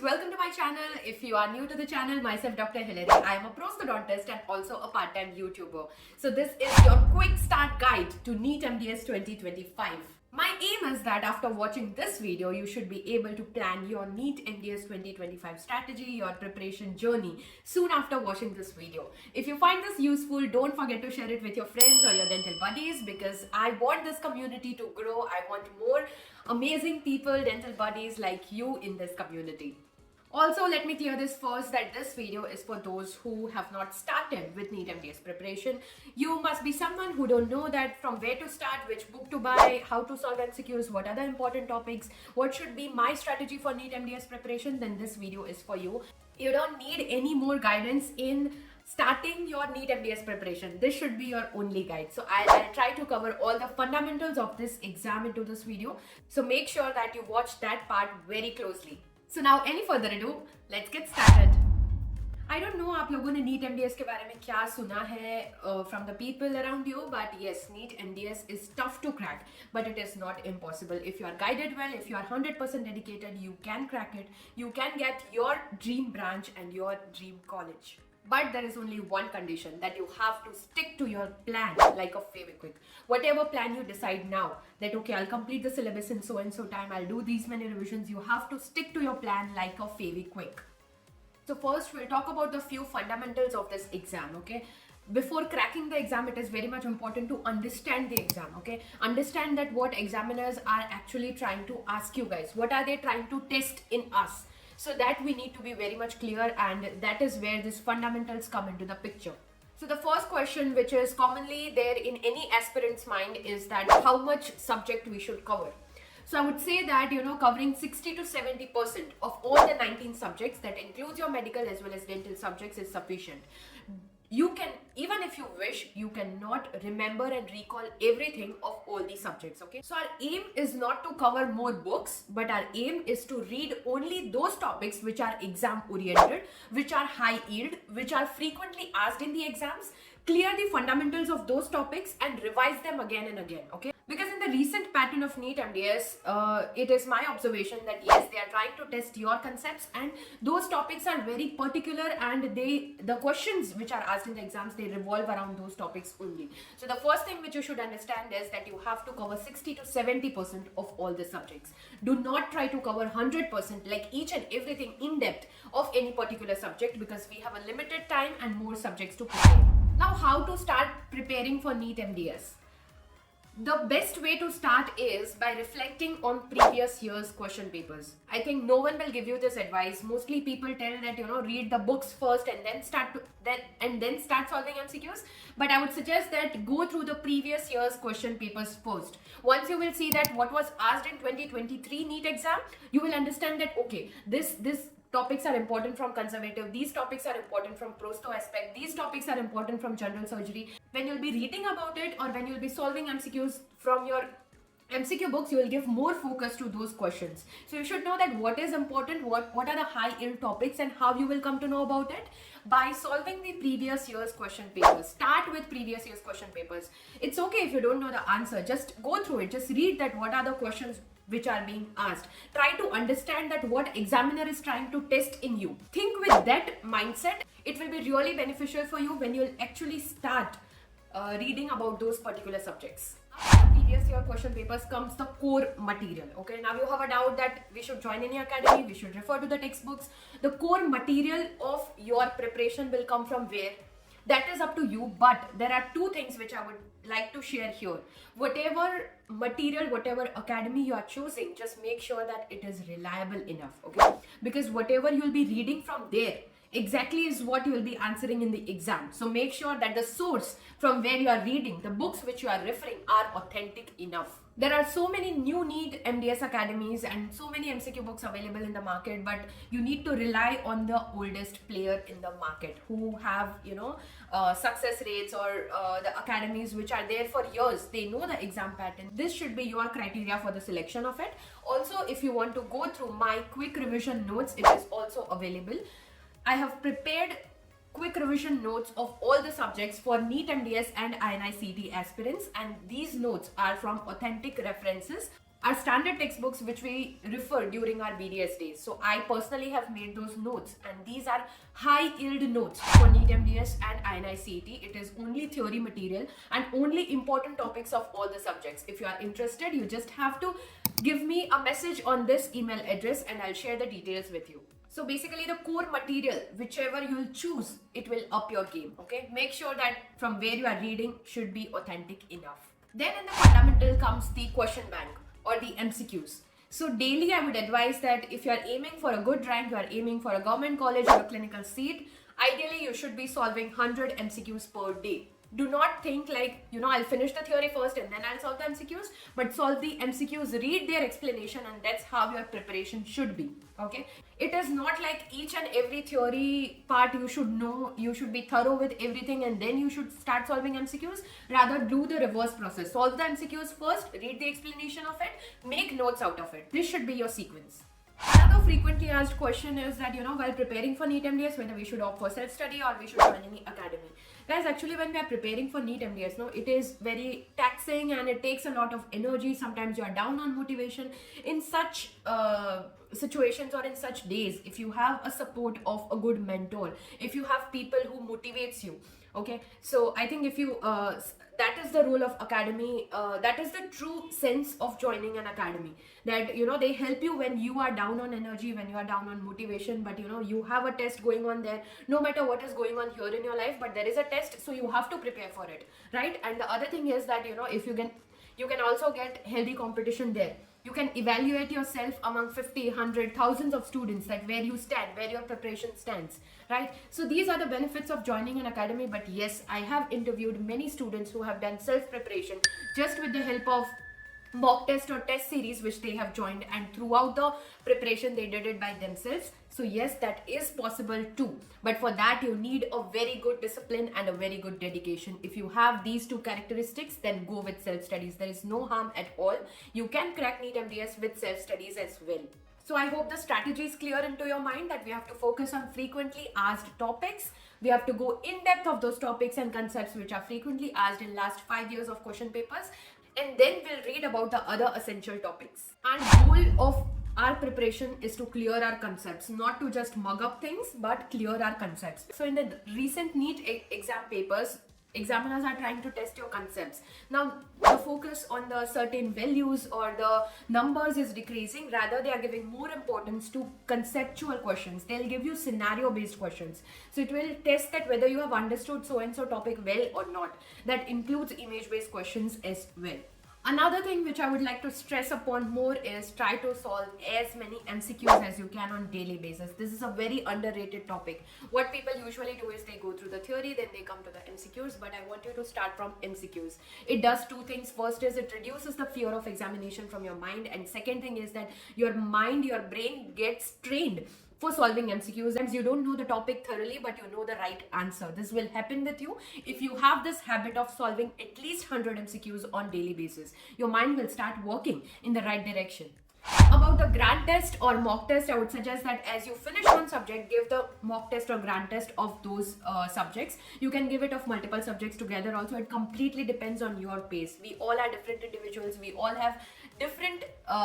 welcome to my channel. If you are new to the channel, myself Dr. Hilary. I am a prosthodontist and also a part-time YouTuber. So this is your quick start guide to NEET MDS 2025. My aim is that after watching this video, you should be able to plan your NEET MDS 2025 strategy, your preparation journey soon after watching this video. If you find this useful, don't forget to share it with your friends or your dental buddies because I want this community to grow. I want more amazing people, dental buddies like you in this community. Also, let me clear this first that this video is for those who have not started with NEET MDS preparation. You must be someone who don't know that from where to start, which book to buy, how to solve MCQs, what are the important topics, what should be my strategy for NEET MDS preparation, then this video is for you. You don't need any more guidance in starting your NEET MDS preparation. This should be your only guide. So I'll try to cover all the fundamentals of this exam into this video. So make sure that you watch that part very closely. So now any further ado, let's get started. I don't know आप लोगों ने NEET MDS के बारे में क्या सुना है from the people around you, but yes, NEET MDS is tough to crack, but it is not impossible. If you are guided well, if you are 100% dedicated, you can crack it. You can get your dream branch and your dream college. But there is only one condition, that you have to stick to your plan like a Fevikwik. Whatever plan you decide now, that okay, I'll complete the syllabus in so and so time, I'll do these many revisions, you have to stick to your plan like a Fevikwik. So first we'll talk about the few fundamentals of this exam, okay? Before cracking the exam, it is very much important to understand the exam, okay? Understand that what examiners are actually trying to ask you guys. What are they trying to test in us? So that we need to be very much clear, and that is where these fundamentals come into the picture. So the first question which is commonly there in any aspirant's mind is that how much subject we should cover. So I would say that, covering 60 to 70% of all the 19 subjects, that includes your medical as well as dental subjects, is sufficient. You can, even if you wish, you cannot remember and recall everything of all these subjects, okay? So our aim is not to cover more books, but our aim is to read only those topics which are exam oriented, which are high yield, which are frequently asked in the exams, clear the fundamentals of those topics and revise them again and again, okay? Because in the recent pattern of NEET MDS, it is my observation that yes, they are trying to test your concepts, and those topics are very particular, and the questions which are asked in the exams, they revolve around those topics only. So the first thing which you should understand is that you have to cover 60 to 70% of all the subjects. Do not try to cover 100% like each and everything in depth of any particular subject, because we have a limited time and more subjects to prepare. Now, how to start preparing for NEET MDS? The best way to start is by reflecting on previous year's question papers. I think no one will give you this advice. Mostly people tell that, read the books first and then start solving MCQs. But I would suggest that go through the previous year's question papers first. Once you will see that what was asked in 2023 NEET exam, you will understand that okay, this topics are important from conservative, these topics are important from prostho aspect, these topics are important from general surgery. When you'll be reading about it or when you'll be solving MCQs from your MCQ books, you will give more focus to those questions. So you should know that what is important, what are the high yield topics, and how you will come to know about it by solving the previous year's question papers. Start with previous year's question papers. It's okay if you don't know the answer, just go through it, just read that what are the questions which are being asked. Try to understand that what examiner is trying to test in you. Think with that mindset. It will be really beneficial for you when you'll actually start reading about those particular subjects. After the previous year question papers comes the core material. Okay, now you have a doubt that we should join any academy, we should refer to the textbooks. The core material of your preparation will come from where? That is up to you, but there are two things which I would like to share here. Whatever material, whatever academy you are choosing, just make sure that it is reliable enough, okay? Because whatever you will be reading from there exactly is what you will be answering in the exam. So make sure that the source from where you are reading, the books which you are referring, are authentic enough. There are so many new NEET MDS academies and so many MCQ books available in the market, but you need to rely on the oldest player in the market who have, success rates, or the academies which are there for years. They know the exam pattern. This should be your criteria for the selection of it. Also, if you want to go through my quick revision notes, it is also available. I have prepared quick revision notes of all the subjects for NEET MDS and INI CET aspirants, and these notes are from authentic references. are standard textbooks which we refer during our BDS days. So I personally have made those notes, and these are high yield notes for NEET MDS and INI CET. It is only theory material and only important topics of all the subjects. If you are interested, you just have to give me a message on this email address and I'll share the details with you. So basically the core material, whichever you'll choose, it will up your game, okay? Make sure that from where you are reading should be authentic enough. Then in the fundamental comes the question bank or the MCQs. So daily I would advise that if you are aiming for a good rank, you are aiming for a government college or a clinical seat, ideally you should be solving 100 MCQs per day. Do not think like, I'll finish the theory first and then I'll solve the MCQs, but solve the MCQs, read their explanation, and that's how your preparation should be, okay? It is not like each and every theory part you should know, you should be thorough with everything and then you should start solving MCQs. Rather do the reverse process. Solve the MCQs first, read the explanation of it, make notes out of it. This should be your sequence. Another frequently asked question is that, while preparing for NEET MDS, whether we should opt for self-study or we should join any academy. Guys, actually when we are preparing for NEET MDS, it is very taxing and it takes a lot of energy. Sometimes you are down on motivation. In such situations or in such days, if you have a support of a good mentor, if you have people who motivates you, okay, so I think if you that is the role of academy, that is the true sense of joining an academy, that they help you when you are down on energy, when you are down on motivation, but you have a test going on there, no matter what is going on here in your life, but there is a test, so you have to prepare for it, right? And the other thing is that if you can also get healthy competition there. You can evaluate yourself among 50, 100, thousands of students, that where you stand, where your preparation stands, right? So these are the benefits of joining an academy. But yes, I have interviewed many students who have done self-preparation just with the help of mock test or test series which they have joined, and throughout the preparation they did it by themselves. So yes, that is possible too, but for that you need a very good discipline and a very good dedication. If you have these two characteristics, then go with self-studies. There is no harm at all. You can crack NEET MDS with self-studies as well. So I hope the strategy is clear into your mind, that we have to focus on frequently asked topics. We have to go in depth of those topics and concepts which are frequently asked in last 5 years of question papers, and then we'll read about the other essential topics. And goal of our preparation is to clear our concepts, not to just mug up things, but clear our concepts. So in the recent NEET exam papers, examiners are trying to test your concepts. Now the focus on the certain values or the numbers is decreasing. Rather, they are giving more importance to conceptual questions. They'll give you scenario based questions, so it will test that whether you have understood so and so topic well or not. That includes image based questions as well. Another thing which I would like to stress upon more is try to solve as many MCQs as you can on daily basis. This is a very underrated topic. What people usually do is they go through the theory, then they come to the MCQs, but I want you to start from MCQs. It does two things. First is it reduces the fear of examination from your mind, and second thing is that your mind, your brain gets trained for solving MCQs. And you don't know the topic thoroughly, but you know the right answer. This will happen with you if you have this habit of solving at least 100 MCQs on daily basis. Your mind will start working in the right direction. About the grand test or mock test, I would suggest that as you finish one subject, give the mock test or grand test of those subjects. You can give it of multiple subjects together also. It completely depends on your pace. We all are different individuals. We all have different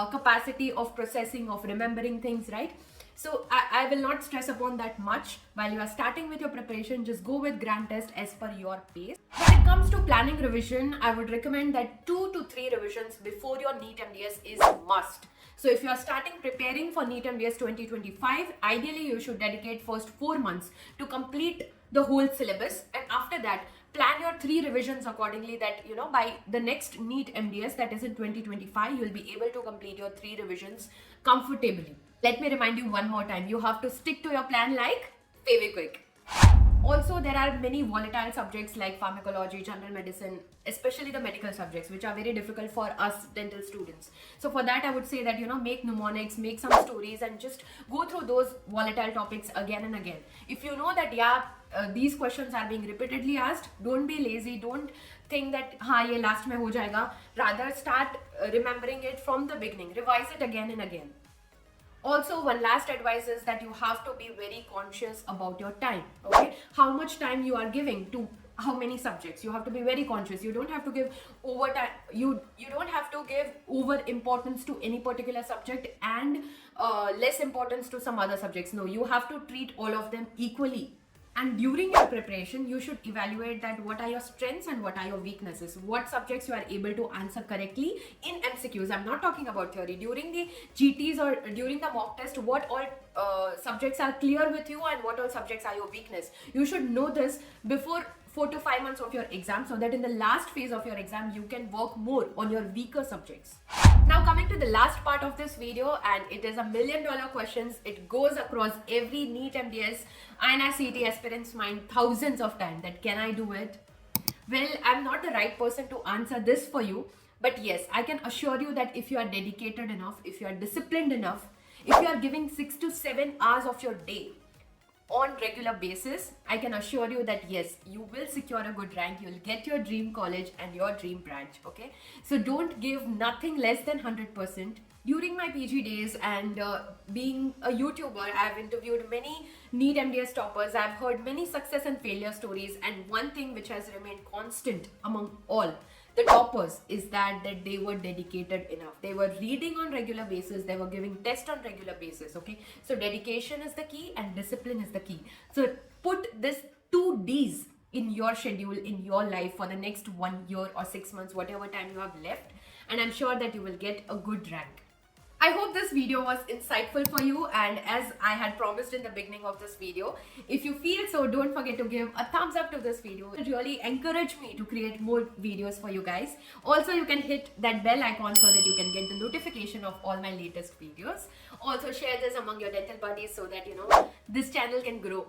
capacity of processing, of remembering things, right? So I will not stress upon that much. While you are starting with your preparation, just go with grand test as per your pace. When it comes to planning revision, I would recommend that 2 to 3 revisions before your NEET MDS is must. So if you are starting preparing for NEET MDS 2025, ideally you should dedicate first 4 months to complete the whole syllabus, and after that plan your 3 revisions accordingly, that by the next NEET MDS, that is in 2025, you will be able to complete your 3 revisions comfortably. Let me remind you one more time, you have to stick to your plan like Fevikwik. Also, there are many volatile subjects like pharmacology, general medicine, especially the medical subjects, which are very difficult for us dental students. So for that, I would say that, make mnemonics, make some stories, and just go through those volatile topics again and again. If you know that, these questions are being repeatedly asked, don't be lazy. Don't think that, ye last mein ho jayega. Rather, start remembering it from the beginning. Revise it again and again. Also, one last advice is that you have to be very conscious about your time, okay? How much time you are giving to how many subjects. You have to be very conscious. You don't have to give over time, you don't have to give over importance to any particular subject and less importance to some other subjects. No, you have to treat all of them equally. And during your preparation, you should evaluate that what are your strengths and what are your weaknesses. What subjects you are able to answer correctly in MCQs. I'm not talking about theory. During the GTs or during the mock test, what all subjects are clear with you and what all subjects are your weakness. You should know this before 4 to 5 months of your exam, so that in the last phase of your exam, you can work more on your weaker subjects. Now coming to the last part of this video, and it is $1 million questions. It goes across every NEET MDS INR CET aspirant's mind thousands of times, that can I do it? Well, I'm not the right person to answer this for you, but yes, I can assure you that if you are dedicated enough, if you are disciplined enough, if you are giving 6 to 7 hours of your day on regular basis, I can assure you that yes, you will secure a good rank, you'll get your dream college and your dream branch. Okay, so don't give nothing less than 100%. During my PG days and being a YouTuber, I've interviewed many NEET MDS toppers. I've heard many success and failure stories, and one thing which has remained constant among all the toppers is that they were dedicated enough. They were reading on regular basis, they were giving tests on regular basis. Okay, so dedication is the key and discipline is the key. So put this 2 D's in your schedule, in your life for the next 1 year or 6 months, whatever time you have left, and I'm sure that you will get a good rank. I hope this video was insightful for you, and as I had promised in the beginning of this video, if you feel so, don't forget to give a thumbs up to this video. It really encourage me to create more videos for you guys. Also, you can hit that bell icon so that you can get the notification of all my latest videos. Also, share this among your dental buddies so that this channel can grow.